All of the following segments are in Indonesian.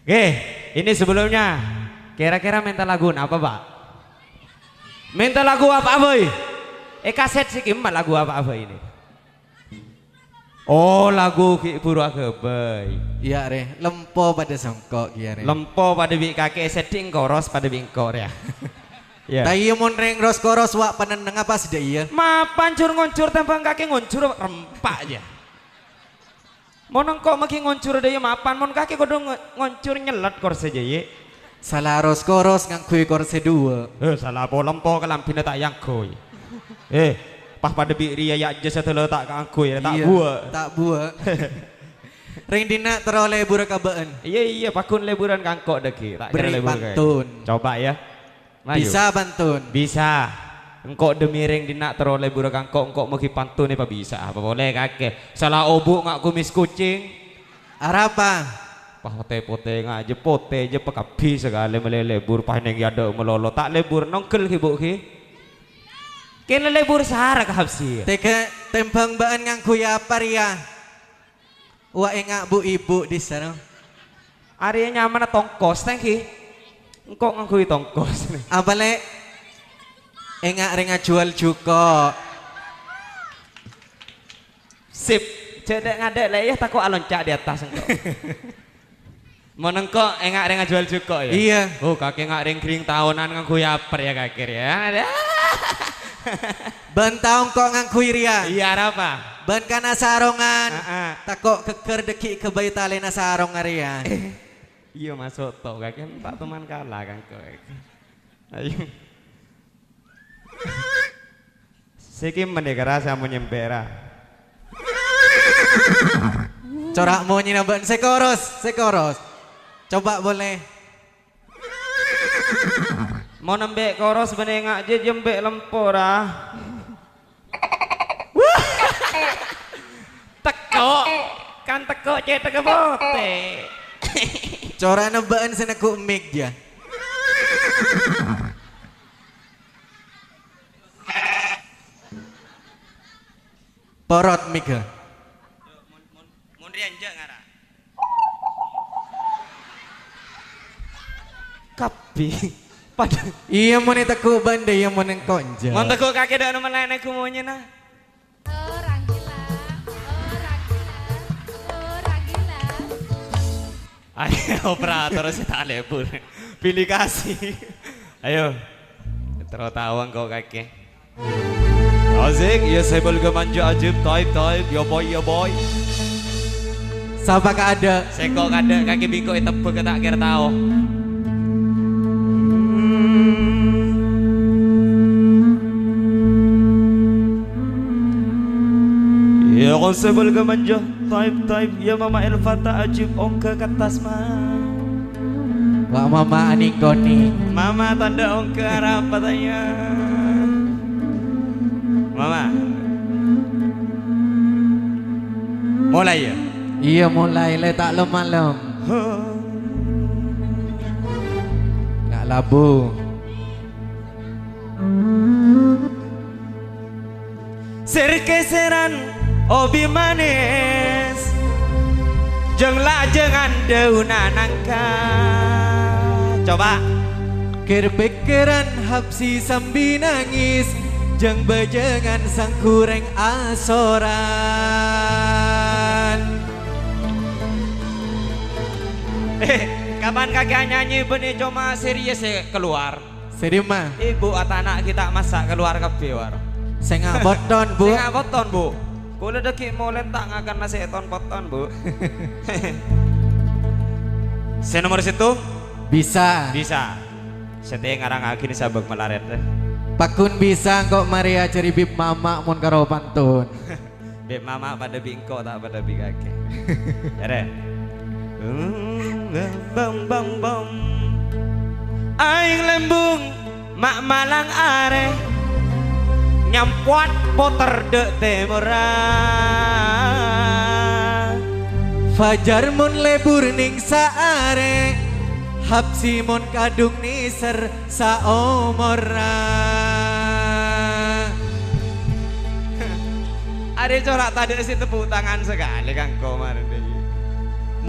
Oke, ini sebelumnya kira-kira minta lagu apa Pak? Minta lagu apa boy? Kaset sih gimana lagu apa ini? Oh lagu Ki Purwakebay. Iya re, lempo pada songkok ya re. Lempo pada bi kakek setting koros pada bingkor ya. Ya. Tayo mon reng ros koros wak paneneng apa sih iya? Mapan cur ngoncur tembang kakek ngoncur rempak aja. Mon kok makin ngoncur deh mapan mon kakek kudu ngoncur nyelat kor saja ye. Salah ros koros ngangkui korse dua. Salah po lempo kelampina tak yang koi. Pas pada bi ria ya aja setelah tak ngangkui tak Iya, buat. Tak buat. Ring dina teroleh burakabaan. Iya pakun leburan kangkok deki. Tak kira Beri lebur pantun. Coba ya. Maju. Bisa pantun. Bisa. Engkau demiring dinak teroleh burak engkau engkau mungkin pantun apa bisa apa boleh kakek salah obuk ngak kumis kucing Arapa? pote ngak je pote je pekabi segala melelebur paneng ada melolo tak lebur nongkel ki kena lebur sahara habsi Teka tembang baan ngangkui apa ria? Wak engak bu ibu di sana. Area nyaman tongkos tangki engkau ngangkui tongkos Apa le? Engak renga jual juga. sip cedek ngadek lah ya takut alonca di atas engkau menengkok engak renga jual juga ya Iya. oh kakek ngak ring kering tahunan ngangkui apa ya kakek ya Bentaung kok ngangkui ria. iya apa Ban kana sarongan. Takut Takok keker deki ke bayi tali na sarong ria. iya masuk toh kakek tak teman kalah kan kau ayo Siki mendekara sama nyempera. Corak mau nyinaban sekoros. Coba boleh. Mau nembek koros benengak je jembek lempora. Teko kan teko cetek bote. Corak nebaan senaku mic ya. Porot mic ya. Mun rianja ngara. Kapi. Pada Iya mau teku banda yang mau konja. mau teko kakek dak nemen aku maunya nah. Orang gila, orang gila. Ayo operator sih tak lebur. Pilih kasih. Ayo. Terus tahu kau kakek. Asik, ya saya belga manja ajib type ya boy. Siapa ada? Saya kok ada kaki bingko itu tebel tak kira tahu. Ya kau saya belga manja type ya mama Elfata ajib ongke katas mah. Wak mama aning koni. Mama tanda ongke arah apa tanya? Mama. Mulai ya. Iya mulai letak lem-lem. Nak labu. Serkeseran obi manis jeng lajengan dauna nangka. Coba Kerbekeran hapsi sambil nangis. Jeng bajengan sang kureng asoran. kapan kakek nyanyi benih cuma serius ya keluar. Sedima. Ibu atau anak kita masak keluar kabeh war. Sengak boton bu. Sing poton bu. Kula deki molen tak ngakan nasi eton poton bu. Saya nomor situ Bisa. bisa. Setengah ngarang akhir sabak melaret. Pakun bisa kok Maria cari bib mama mun karo pantun. Beb mama pada bingko tak pada bingake. Ere. Bam. Aing lembung mak malang are nyampuat poter de temora. Fajar mun lebur ning saare. Hapsi mon kadung niser saomora. Ada corak tadi si tepuk tangan sekali kan kemarin deh.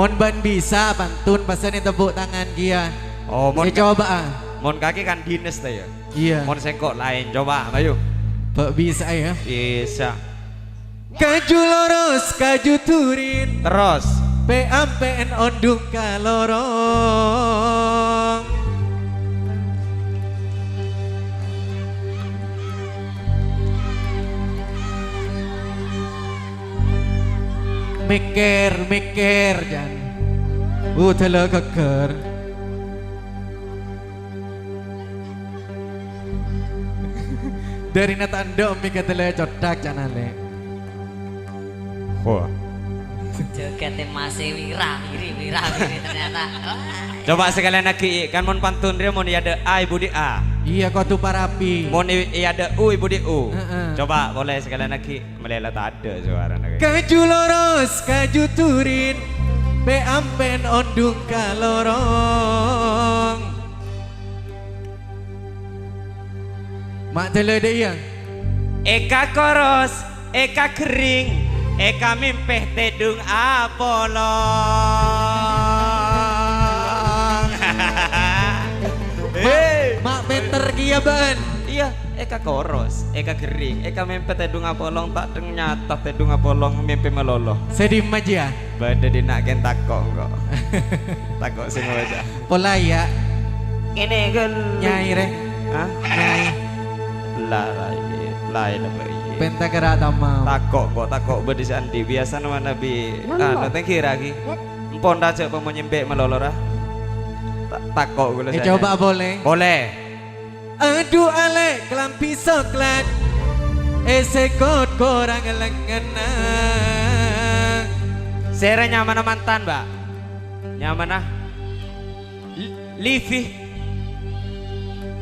Mon ban bisa pantun pasal ini tepuk tangan dia. Oh, mon Coba ah. mon kaki kan dinas tuh ya. Iya. Mon sengkok lain coba, ayo. Pak bisa ya. Bisa. Kaju lurus, kaju turin. Terus. PAMPN ondung kalorong. Mikir jan. Telo keker. Dari natando mikir telo codak janale. Wah. Jogetnya masih wira-wiri ternyata. Coba sekalian lagi kan mon pantun dia mon ada A ibu di A. Iya kau tuh parapi. Mon ada U ibu di U. Heeh. Coba boleh sekalian lagi melela tak ada suara lagi. Kaju lurus, kaju turin. PAMPN ondung kalorong. Mak tele deh ya. Eka koros, eka kering, eka mimpeh tedung apolong. Hei, Mak beter kia ban. iya, eka koros, eka kering, eka mimpeh tedung apolong tak ternyata tedung apolong mimpeh meloloh. Sedih aja. Bada dinaken takok kok. Takok sing aja. Pola ya. Ini kan Nyai re. Hah? Nyai. Lain apa iya. Penta kera tamam. Takok bedi sandi biasa nama nabi. Nanti kira lagi. Empon raja pemenyembek melolora. Takok gula saja. Coba boleh. Boleh. Aduh ale kelampi soklat. Esekot korang lengenang. Sere nyaman mantan, Mbak. Nyaman ah. Livi.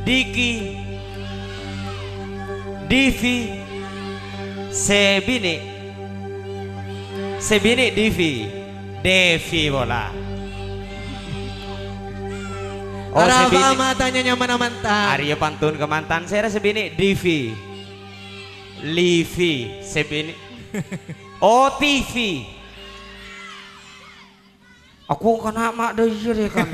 Diki. Divi. Sebini Divi. Devi bola. Oh, Arah matanya nyaman mantan. Arya pantun ke mantan saya sebini Divi. Livi sebini. Oh, TV. Aku kena mak deh kan.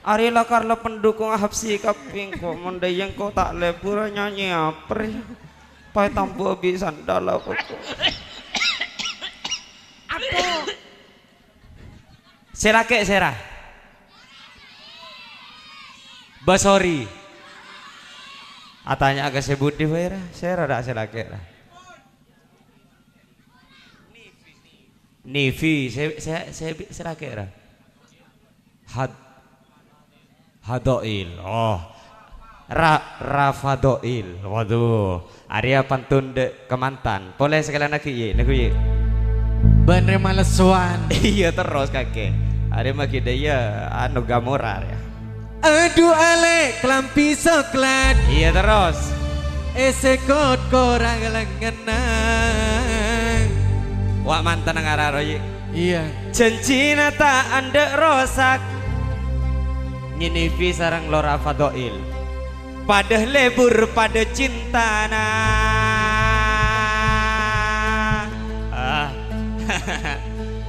Ari lakar le pendukung hapsi kaping kok mendayang kok tak lebur nyanyi apri. Pai tampu bisa ndala kok. Aduh. Serake serah. Basori. Atanya agak sebut di vera, serah dak serake lah. Nivi, saya serake lah. Hadoil, oh, Rafadoil, waduh, Arya pantun de kemantan, boleh sekalian lagi ye, lagu ye. Bener malesuan. Iya terus kakek, Arya maki dia anu gamora ya. Aduh ale kelampi soklat. Iya terus. Esekot korang lengenang. Wak mantan ngararo ye. Iya. Cincina tak andek rosak. Nyinivi sarang Lora Fadoil. Pada lebur pada cintana.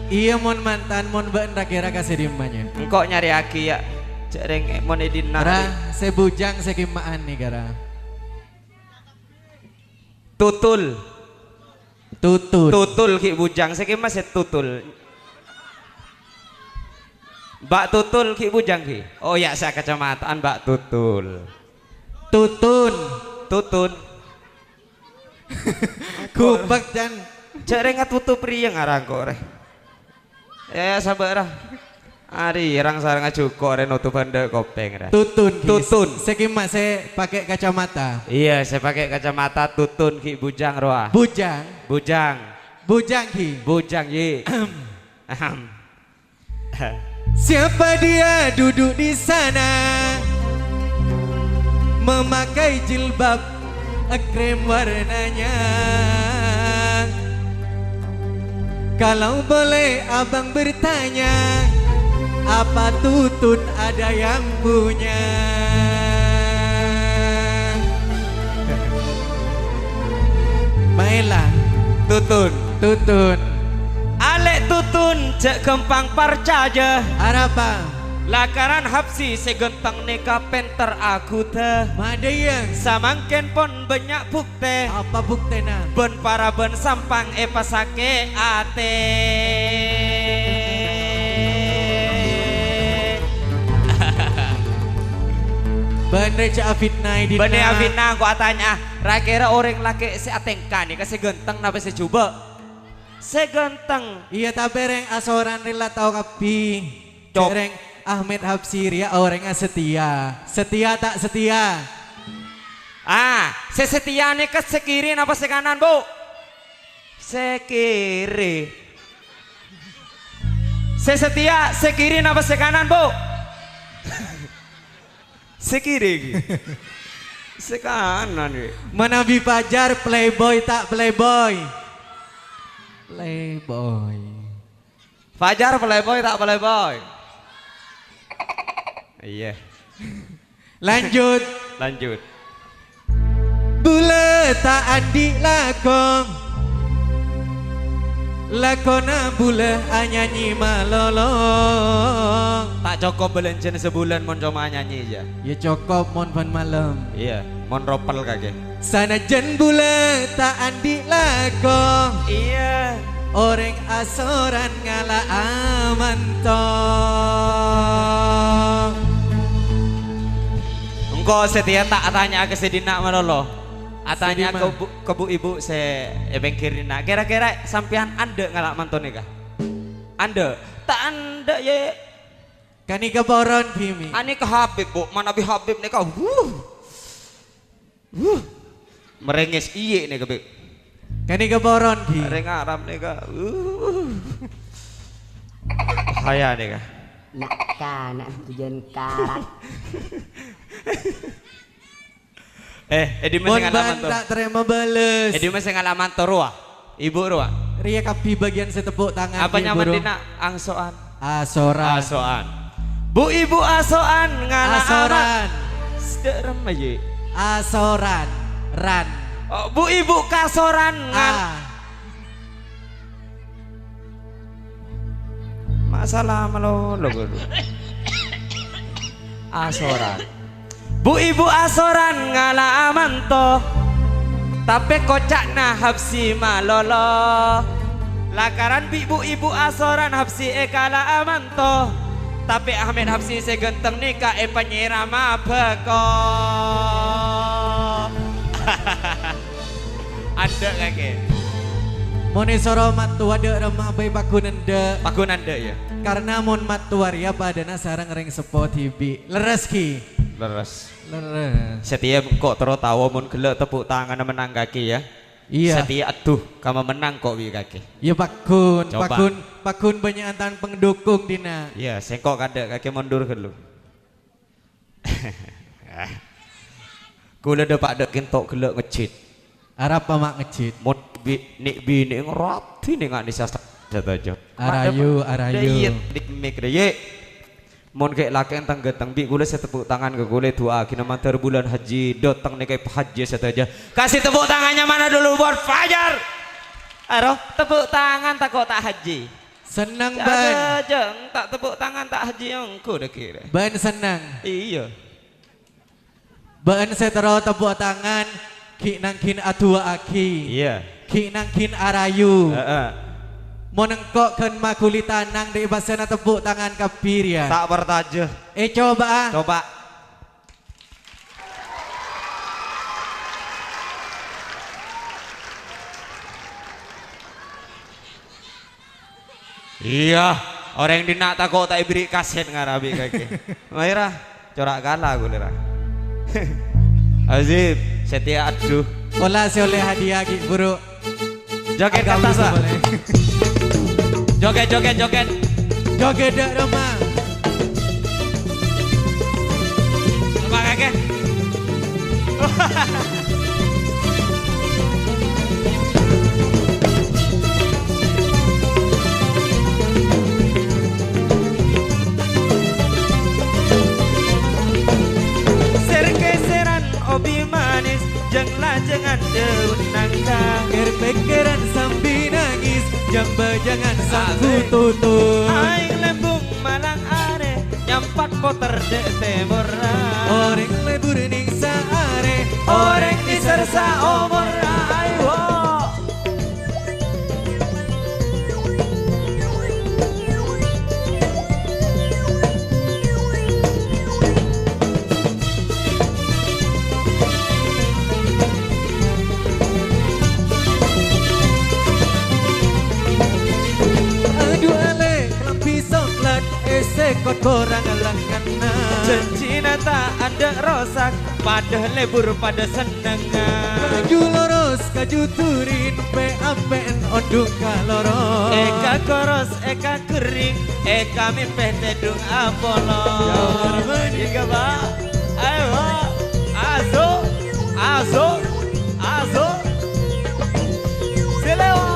Iya mon mantan mon ben kira kasih dimanya. Engkau nyari aki ya. Cereng mon edina. Ra sebujang sekimaan nih gara. Tutul. Tutut. Tutul ki bujang sekima tutul. Mbak Tutul ki bujang ki. Oh ya saya kecamataan Mbak Tutul. Tutun. Tutun. Kubek jan. Cereng tutup riang arang kok re. Ya sabar ah. Ari rang sarang cukup re nutupan de kopeng re. Tutun. Tutun. Sekima saya pakai kacamata. Iya saya pakai kacamata tutun ki bujang roa. Bujang. Bujang. Bujang ki. Bujang ye. Ahem. Siapa dia duduk di sana memakai jilbab krem warnanya. Kalau boleh abang bertanya, apa tutun ada yang punya? Baiklah, Tutun. tutun. Alek tutun cek kempang percaya Arapa lakaran hapsi segentang neka penter aku teh Madayang samangken pon banyak bukti apa buktena ben para ben sampang pasake ate Ben reca fitnah di bane afina ko atanya rakira orang laki si atengka nih kasi genteng napa si coba segenteng Iya tabereng asoran rila tau kapi Cop. Cereng Ahmed Habsiria orang setia Setia tak setia sesetia nih ke sekiri napa se kanan bu sekiri sesetia sekiri napa se kanan bu sekiri sekanan nih Menabi Fajar playboy tak playboy Playboy Fajar playboy tak playboy iya Lanjut lanjut Bule tak andi lakong Lakona bule anyanyi malolong tak cukup belencen sebulan mon cuma nyanyi aja Ya cukup mon pan malam iya mon ropel kakek Sana jen bule tak andi lakong iya Orang asoran ngala amantong engkau setia tak tanya ke sedina malolo atanya Sedina. ke bu ibu se ebengkirina kira-kira sampean ande ngalak mantone kah ande tak ande ye Kani kaboron Bimi ani ke Habib bu mana bi Habib nih kau merengis iye nih ke Bib Kani kaboron Bi reng Arab nih kah bahaya nih kah Nak nak tujuan karat. Edi Mon masih ngalaman ban tuh tak terima bales Edi masih ngalaman tuh ruah ibu ruah Ria kapi bagian setepuk tangan apa Bi, nyaman bro. dina angsoan Asoran asoan bu ibu asoan ngalah Asoran sederem aja Asoran Ran oh, bu ibu kasoran ngal masalah malolo gue asoran bu ibu asoran ngalah amanto tapi kocak nah hapsi malolo lakaran bu ibu asoran hapsi kala amanto tapi Ahmed hapsi segenteng nikah penyirama beko ada kakek Moni soro matua de remah bay pakunende pakunan deh ya Karena mon matua ria padana sarang reng sepot hibi Leres ki leres Leres setia kok terus tawa mun gelek tepuk tangan menang kaki ya Iya setia aduh kamu menang kok wi kaki Ya pakun Coba. Pakun banyak antan pendukung dina iya sengkok kadek kaki mundur ke lu kula de pak dek kentok gelek ngecit Arab pamak ngecit mun nik bini ngerati nih nggak nisa aja Arayu Dayet dik mik dayet mon kayak laki entang getang bi gule saya tepuk tangan ke gule tua kina mantar bulan haji datang nih kayak haji saja kasih tepuk tangannya mana dulu buat Fajar aroh tepuk tangan tak kok tak haji Senang ban jeng tak tepuk tangan tak haji yang ku dah kira Ban senang iya Ban setero tepuk tangan Ki nangkin atua aki iya Ki nangkin arayu Heeh. Monengkok ken makuli tanang di basena tepuk tangan kapir ya tak bertaja coba ah. coba iya orang di nak tak kok tak beri kaset ngarabi kaki Maira corak kalah gue lera Azib setia aduh Olah si oleh hadiah ki buru joget Agak kata bisa sa boleh. joget joget joget Joget dak rumah coba kakek serkeseran obi manis jeng lajengan daun nangka Ker pikiran sambil nangis Jamba jangan sangku tutur. Aing lembung malang are nyampat poter dek temora. Orang lebur ning saare, Orang disersa omora ayo. aduh ale kelampi soklat, esekot korang langana. Janjina tak ada rosak, pada lebur pada senengan. Kaju loros, kaju turin, pe ampen ondung kaloro. Eka koros, eka kering, eka mimpeh tedung apolo. Jawar mani. Ika ba, ayo, azo, azo, azo, silewa.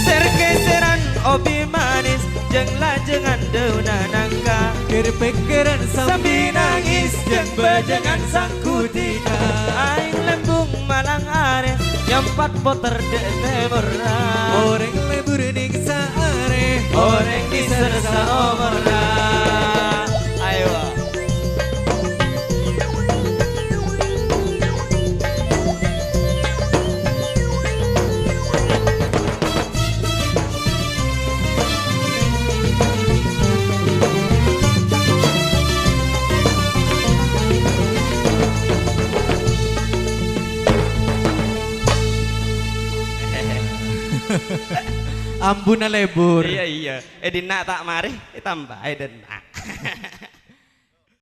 Sergeseran obi manis, jeng lajengan dauna nangka. Kerpekeran sambil nangis, jeng bajangan sangkutika. Aing lembung malang are, nyampat poter dek temora. Orang lebur ning saare, Orang disersa omora. Ayo. Ampuna lebur. Iya iya. Di nak tak mari, tambah dan nak.